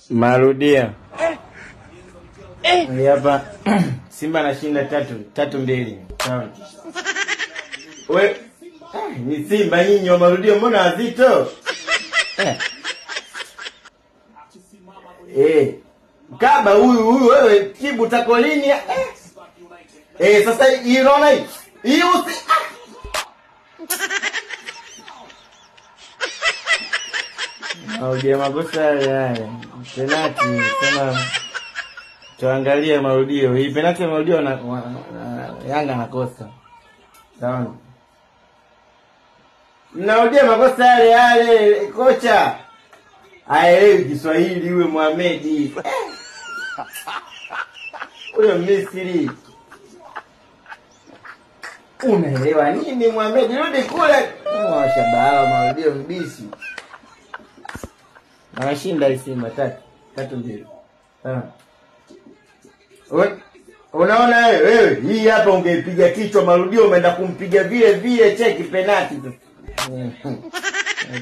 Marudia. Ni hapa Simba anashinda 3-2. Sawa. Wewe ni Simba nyinyi wa marudio mbona wazito? Kaba huyu wewe Kibu takolini. Sasa unaona hii? Hii usi Audia makosa haya. Penalty kama tuangalie marudio. Hii penalty marudio na Yanga nakosa. Sawa. Mnarudia makosa yale kocha. Aelewi Kiswahili huyo Mohamed. Huyo Misri. Unaelewa nini Mohamed? Rudi kule. Washabaa marudio mbishi. Anashinda Simba 3-2. Unaona wewe hii hapa ungeipiga kichwa marudio umeenda kumpiga vile cheki penalty tu.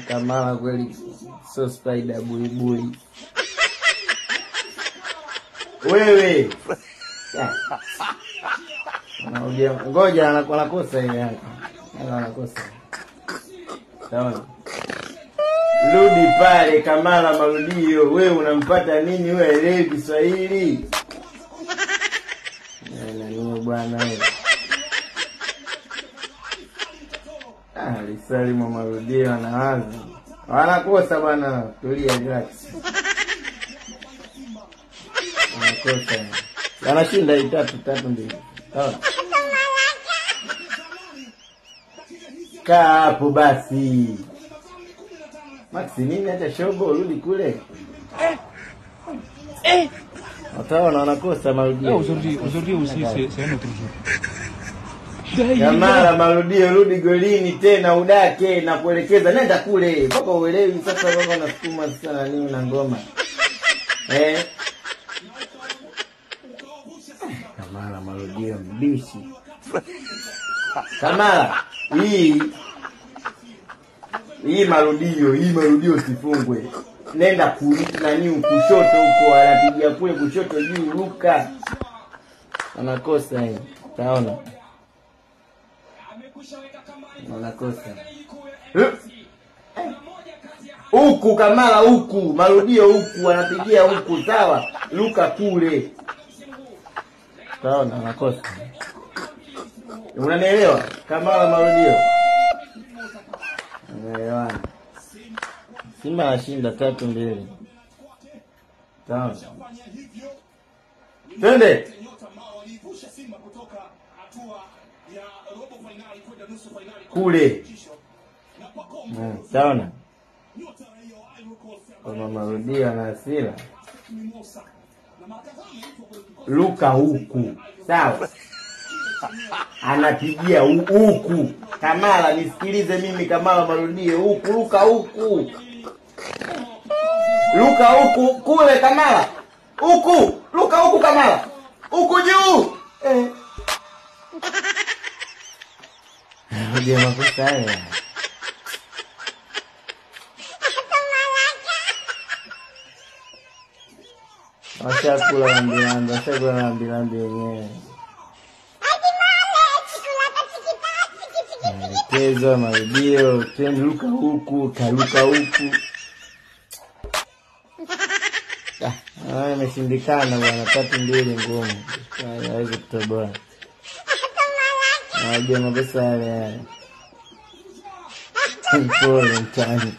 Kama kweli so spider buibui. Wewe. Ngoja anakosa yeye hapa. Anakosa. Sawa. Rudi pale Kamala marudio. Wewe unampata nini wewe elewi Kiswahili? Nani bwana wewe? Alisali marudio anaanza. Wanakosa bwana, tulia relax. Wanakosa. Anashinda 3-2. Sawa. Kaa hapo basi. Maxi nini hata shobo rudi kule. Wataona wanakosa marudio. Aujourd'hui aussi c'est un autre jour. Kamala marudio rudi golini tena udake na kuelekeza nenda kule. Mpaka uelewi sasa wewe unasukuma sana nini na ngoma. Kamala marudio mbishi. Kamala hii marudio sifungwe. Nenda kushoto huko anapigia kule kushoto juu Luka. Anakosa hii. Taona. Anakosa. Huku Kamala huku, marudio huku anapigia huku sawa. Luka kule. Taona anakosa. Unanielewa? Kamala marudio. Unaelewana? Simba anashinda 3-2. Sawa. Twende. Kule. Sawa. Kama marudio na hasira. Luka huku. Sawa. Anapigia huku. Kamala nisikilize mimi Kamala marudio huku Luka huku. Luka huku kule Kamala. Huku, Luka huku Kamala. Huku juu. Ndio makosa haya. Washakula ambilambi yenyewe. Keza marudio, tena Luka huku, Kaluka huku. Imeshindikana bwana 3-2 ngumu. Haiwezi kutoboa. Ndio makosa yale. Pole mtani.